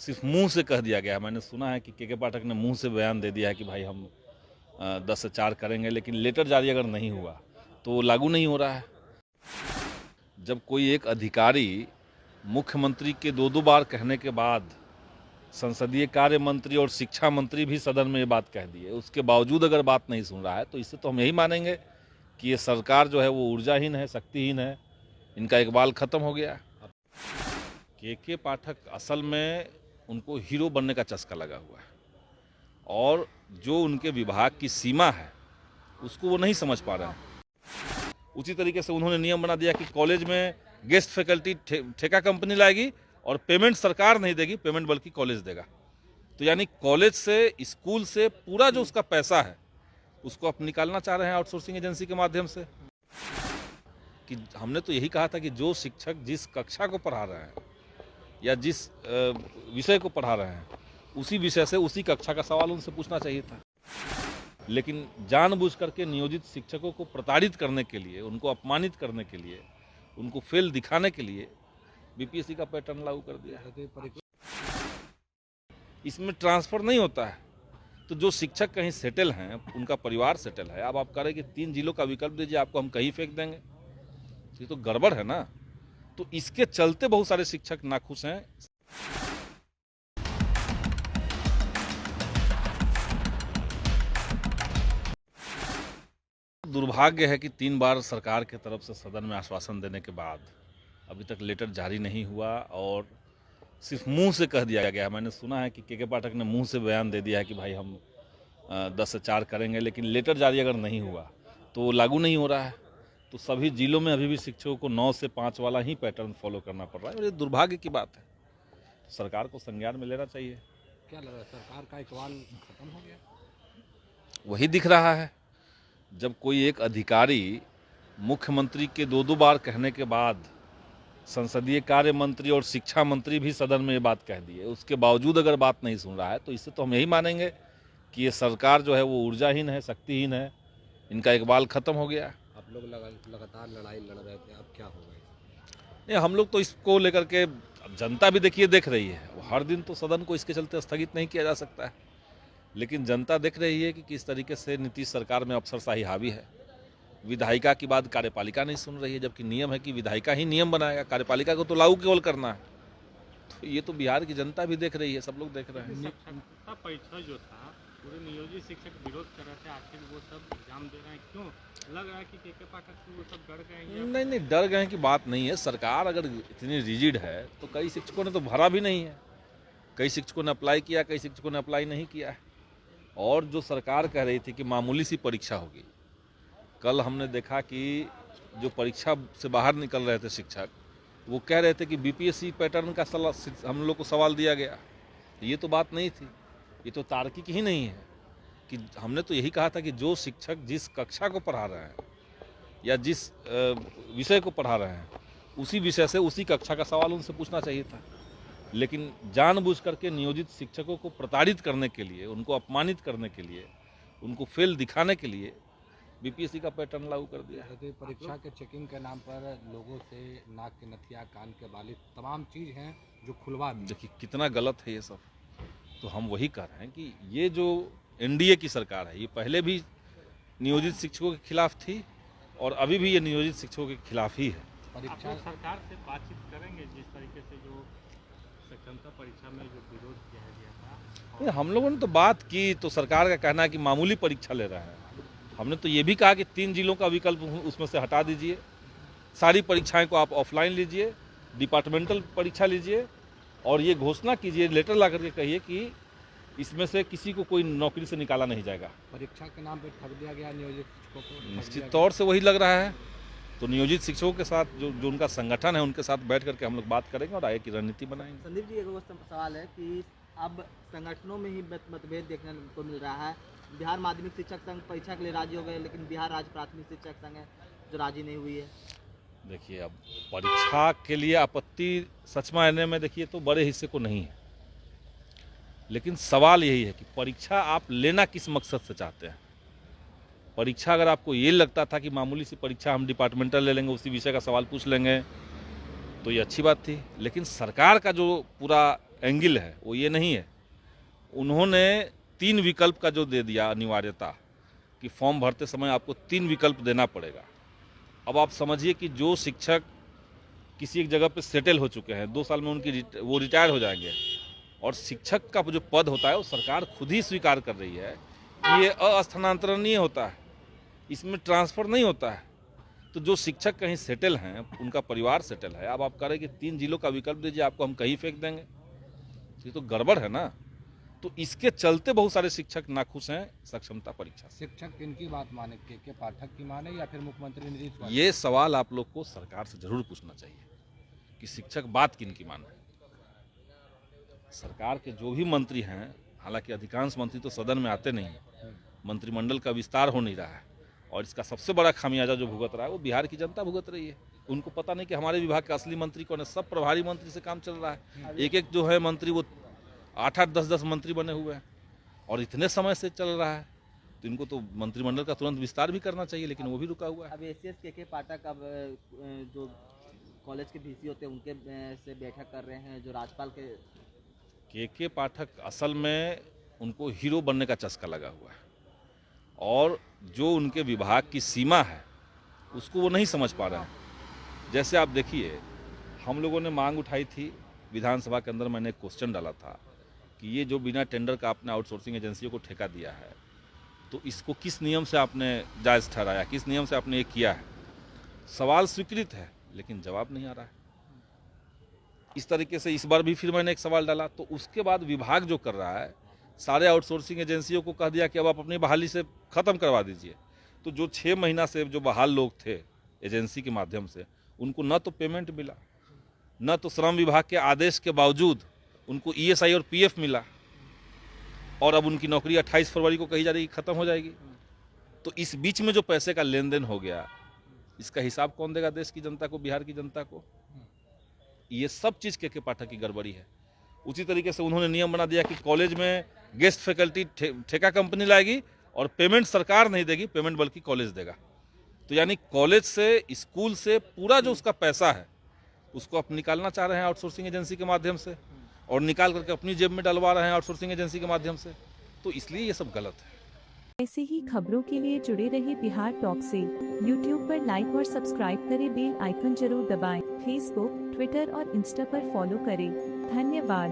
सिर्फ मुंह से कह दिया गया है। मैंने सुना है कि के पाठक ने मुंह से बयान दे दिया है कि भाई हम 10 से 4 करेंगे, लेकिन लेटर जारी अगर नहीं हुआ तो वो लागू नहीं हो रहा है। जब कोई एक अधिकारी मुख्यमंत्री के 2-2 बार कहने के बाद संसदीय कार्य मंत्री और शिक्षा मंत्री भी सदन में ये बात कह दी है, उसके बावजूद अगर बात नहीं सुन रहा है तो इससे तो हम यही मानेंगे कि ये सरकार जो है वो ऊर्जाहीन है, शक्तिहीन है, इनका इकबाल खत्म हो गया। के पाठक असल में उनको हीरो बनने का चस्का लगा हुआ है और जो उनके विभाग की सीमा है उसको वो नहीं समझ पा रहे हैं। उसी तरीके से उन्होंने नियम बना दिया कि कॉलेज में गेस्ट फैकल्टी ठेका कंपनी लाएगी और पेमेंट सरकार नहीं देगी, पेमेंट बल्कि कॉलेज देगा। तो यानी कॉलेज से, स्कूल से पूरा जो उसका पैसा है उसको आप निकालना चाह रहे हैं आउटसोर्सिंग एजेंसी के माध्यम से। कि हमने तो यही कहा था कि जो शिक्षक जिस कक्षा को पढ़ा रहे हैं या जिस विषय को पढ़ा रहे हैं उसी विषय से उसी कक्षा का सवाल उनसे पूछना चाहिए था। लेकिन जानबूझ करके नियोजित शिक्षकों को प्रताड़ित करने के लिए, उनको अपमानित करने के लिए, उनको फेल दिखाने के लिए बीपीएससी का पैटर्न लागू कर दिया है। इसमें ट्रांसफर नहीं होता है। तो जो शिक्षक कहीं सेटल हैं, उनका परिवार सेटल है, अब आप कह रहे हैं कि 3 जिलों का विकल्प दीजिए, आपको हम कहीं फेंक देंगे, ये तो गड़बड़ है ना। तो इसके चलते बहुत सारे शिक्षक नाखुश हैं। दुर्भाग्य है कि 3 बार सरकार के तरफ से सदन में आश्वासन देने के बाद अभी तक लेटर जारी नहीं हुआ और सिर्फ मुंह से कह दिया गया है। मैंने सुना है कि के पाठक ने मुंह से बयान दे दिया है कि भाई हम 10 से 4 करेंगे, लेकिन लेटर जारी अगर नहीं हुआ तो वो लागू नहीं हो रहा है। तो सभी जिलों में अभी भी शिक्षकों को 9 से 5 वाला ही पैटर्न फॉलो करना पड़ रहा है और ये दुर्भाग्य की बात है। सरकार को संज्ञान में लेना चाहिए। क्या लग रहा है, सरकार का इकबाल खत्म हो गया? वही दिख रहा है। जब कोई एक अधिकारी मुख्यमंत्री के 2-2 बार कहने के बाद संसदीय कार्य मंत्री और शिक्षा मंत्री भी सदन में ये बात कह दी है, उसके बावजूद अगर बात नहीं सुन रहा है तो इससे तो हम यही मानेंगे कि ये सरकार जो है वो ऊर्जाहीन है, शक्तिहीन है, इनका इकबाल खत्म हो गया। आप लोग लगातार लड़ाई लड़ रहे थे, अब क्या होगा? नहीं, हम लोग तो इसको लेकर के, अब जनता भी देखिए देख रही है। हर दिन तो सदन को इसके चलते स्थगित नहीं किया जा सकता है, लेकिन जनता देख रही है कि किस तरीके से नीतीश सरकार में अफसरशाही हावी है। विधायिका की बात कार्यपालिका नहीं सुन रही है, जबकि नियम है कि विधायिका ही नियम बनाएगा, कार्यपालिका को तो लागू केवल करना है। तो ये तो बिहार की जनता भी देख रही है, सब लोग देख रहे हैं। शिक्षकता परीक्षा जो था, पूरे नियोजित शिक्षक विरोध कर रहे थे, आखिर वो सब एग्जाम दे रहे हैं, क्यों लग रहा है कि के पाठक से वो सब डर गए हैं? नहीं, डर गए की बात नहीं है। सरकार अगर इतनी रिजिड है तो कई शिक्षकों ने तो भरा भी नहीं है, कई शिक्षकों ने अप्लाई किया, कई शिक्षकों ने अप्लाई नहीं किया है। और जो सरकार कह रही थी कि मामूली सी परीक्षा होगी, कल हमने देखा कि जो परीक्षा से बाहर निकल रहे थे शिक्षक, वो कह रहे थे कि बीपीएससी पैटर्न का हम लोग को सवाल दिया गया। ये तो बात नहीं थी, ये तो तार्किक ही नहीं है। कि हमने तो यही कहा था कि जो शिक्षक जिस कक्षा को पढ़ा रहे हैं या जिस विषय को पढ़ा रहे हैं उसी विषय से उसी कक्षा का सवाल उनसे पूछना चाहिए था। लेकिन जानबूझ करके नियोजित शिक्षकों को प्रताड़ित करने के लिए, उनको अपमानित करने के लिए, उनको फेल दिखाने के लिए बीपीएससी का पैटर्न लागू कर दिया है। परीक्षा के चेकिंग के नाम पर लोगों से नाक के नथिया, कान के बाली, तमाम चीज़ हैं जो खुलवा दी। देखिए कितना गलत है ये सब। तो हम वही कह रहे हैं कि ये जो एनडीए की सरकार है, ये पहले भी नियोजित शिक्षकों के खिलाफ थी और अभी भी ये नियोजित शिक्षकों के खिलाफ ही है। परीक्षा सरकार से बातचीत करेंगे, जिस तरीके से जो शिक्षकता परीक्षा में जो विरोध किया गया था? हम लोगों ने तो बात की, तो सरकार का कहना है कि मामूली परीक्षा ले रहे हैं। हमने तो ये भी कहा कि 3 जिलों का विकल्प उसमें से हटा दीजिए, सारी परीक्षाएं को आप ऑफलाइन लीजिए, डिपार्टमेंटल परीक्षा लीजिए और ये घोषणा कीजिए, लेटर ला करके कहिए कि इसमें से किसी को कोई नौकरी से निकाला नहीं जाएगा। परीक्षा के नाम पर ठग दिया गया नियोजित शिक्षकों को। निश्चित तौर से वही लग रहा है। तो नियोजित शिक्षकों के साथ जो उनका संगठन है, उनके साथ बैठ करके हम लोग बात करेंगे और आगे की रणनीति बनाएंगे। संदीप जी, एक सवाल है कि अब संगठनों में ही मतभेद देखने को मिल रहा है। बिहार माध्यमिक शिक्षक संघ परीक्षा के लिए राजी हो गए, लेकिन बिहार राज्य प्राथमिक शिक्षक संघ है जो राजी नहीं हुई है। देखिए, अब परीक्षा के लिए आपत्ति सच मायने में देखिए तो बड़े हिस्से को नहीं है, लेकिन सवाल यही है कि परीक्षा आप लेना किस मकसद से चाहते हैं। परीक्षा अगर आपको ये लगता था कि मामूली सी परीक्षा हम डिपार्टमेंटल ले लेंगे, उसी विषय का सवाल पूछ लेंगे, तो ये अच्छी बात थी। लेकिन सरकार का जो पूरा एंगल है वो ये नहीं है। उन्होंने 3 विकल्प का जो दे दिया अनिवार्यता कि फॉर्म भरते समय आपको 3 विकल्प देना पड़ेगा। अब आप समझिए कि जो शिक्षक किसी एक जगह पे सेटल हो चुके हैं, 2 साल में वो रिटायर हो जाएंगे, और शिक्षक का जो पद होता है वो सरकार खुद ही स्वीकार कर रही है कि ये अस्थानांतरणीय होता है, इसमें ट्रांसफ़र नहीं होता है। तो जो शिक्षक कहीं सेटल हैं, उनका परिवार सेटल है, अब आप कह रहे हैं कि 3 जिलों का विकल्प दीजिए, आपको हम कहीं फेंक देंगे, ये तो गड़बड़ है ना। तो इसके चलते बहुत सारे शिक्षक नाखुश हैं सक्षमता परीक्षा से। शिक्षक किनकी बात माने, के पाठक की माने या फिर मुख्यमंत्री नीतीश कुमार? ये सवाल आप लोग को सरकार से जरूर पूछना चाहिए कि शिक्षक बात किनकी माने। सरकार के जो भी मंत्री हैं, हालांकि अधिकांश मंत्री तो सदन में आते नहीं हैं, मंत्रिमंडल का विस्तार हो नहीं रहा है, और इसका सबसे बड़ा खामियाजा जो भुगत रहा है वो बिहार की जनता भुगत रही है। उनको पता नहीं कि हमारे विभाग का असली मंत्री कौन है। सब प्रभारी मंत्री से काम चल रहा है, एक एक जो है मंत्री वो 8-8, 10-10 मंत्री बने हुए हैं, और इतने समय से चल रहा है, तो इनको तो मंत्रिमंडल का तुरंत विस्तार भी करना चाहिए, लेकिन वो भी रुका हुआ है। अब एसीएस के पाठक अब जो कॉलेज के वीसी होते हैं उनके से बैठक कर रहे हैं, जो राज्यपाल के पाठक असल में उनको हीरो बनने का चस्का लगा हुआ है, और जो उनके विभाग की सीमा है उसको वो नहीं समझ पा रहे हैं। जैसे आप देखिए, हम लोगों ने मांग उठाई थी विधानसभा के अंदर, मैंने एक क्वेश्चन डाला था कि ये जो बिना टेंडर का आपने आउटसोर्सिंग एजेंसियों को ठेका दिया है, तो इसको किस नियम से आपने जायज़ ठहराया, किस नियम से आपने ये किया है। सवाल स्वीकृत है, लेकिन जवाब नहीं आ रहा है। इस तरीके से इस बार भी फिर मैंने एक सवाल डाला, तो उसके बाद विभाग जो कर रहा है, सारे आउटसोर्सिंग एजेंसियों को कह दिया कि अब आप अपनी बहाली से ख़त्म करवा दीजिए। तो जो 6 महीना से जो बहाल लोग थे एजेंसी के माध्यम से, उनको न तो पेमेंट मिला, न तो श्रम विभाग के आदेश के बावजूद उनको ईएसआई और पीएफ मिला, और अब उनकी नौकरी 28 फरवरी को कही जा रही है ख़त्म हो जाएगी। तो इस बीच में जो पैसे का लेन देन हो गया, इसका हिसाब कौन देगा देश की जनता को, बिहार की जनता को? ये सब चीज़ के पाठक की गड़बड़ी है। उसी तरीके से उन्होंने नियम बना दिया कि कॉलेज में गेस्ट फैकल्टी ठेका कंपनी लाएगी, और पेमेंट सरकार नहीं देगी, पेमेंट बल्कि कॉलेज देगा। तो यानी कॉलेज से, स्कूल से पूरा जो उसका पैसा है उसको आप निकालना चाह रहे हैं आउटसोर्सिंग एजेंसी के माध्यम से, और निकाल करके अपनी जेब में डलवा रहे हैं आउटसोर्सिंग एजेंसी के माध्यम से। तो इसलिए ये सब गलत है। ऐसे ही खबरों के लिए जुड़े रहिए बिहार टॉक से। यूट्यूब पर लाइक और सब्सक्राइब करें, बेल आइकन जरूर दबाएं। फेसबुक, ट्विटर और इंस्टा पर फॉलो करें। धन्यवाद।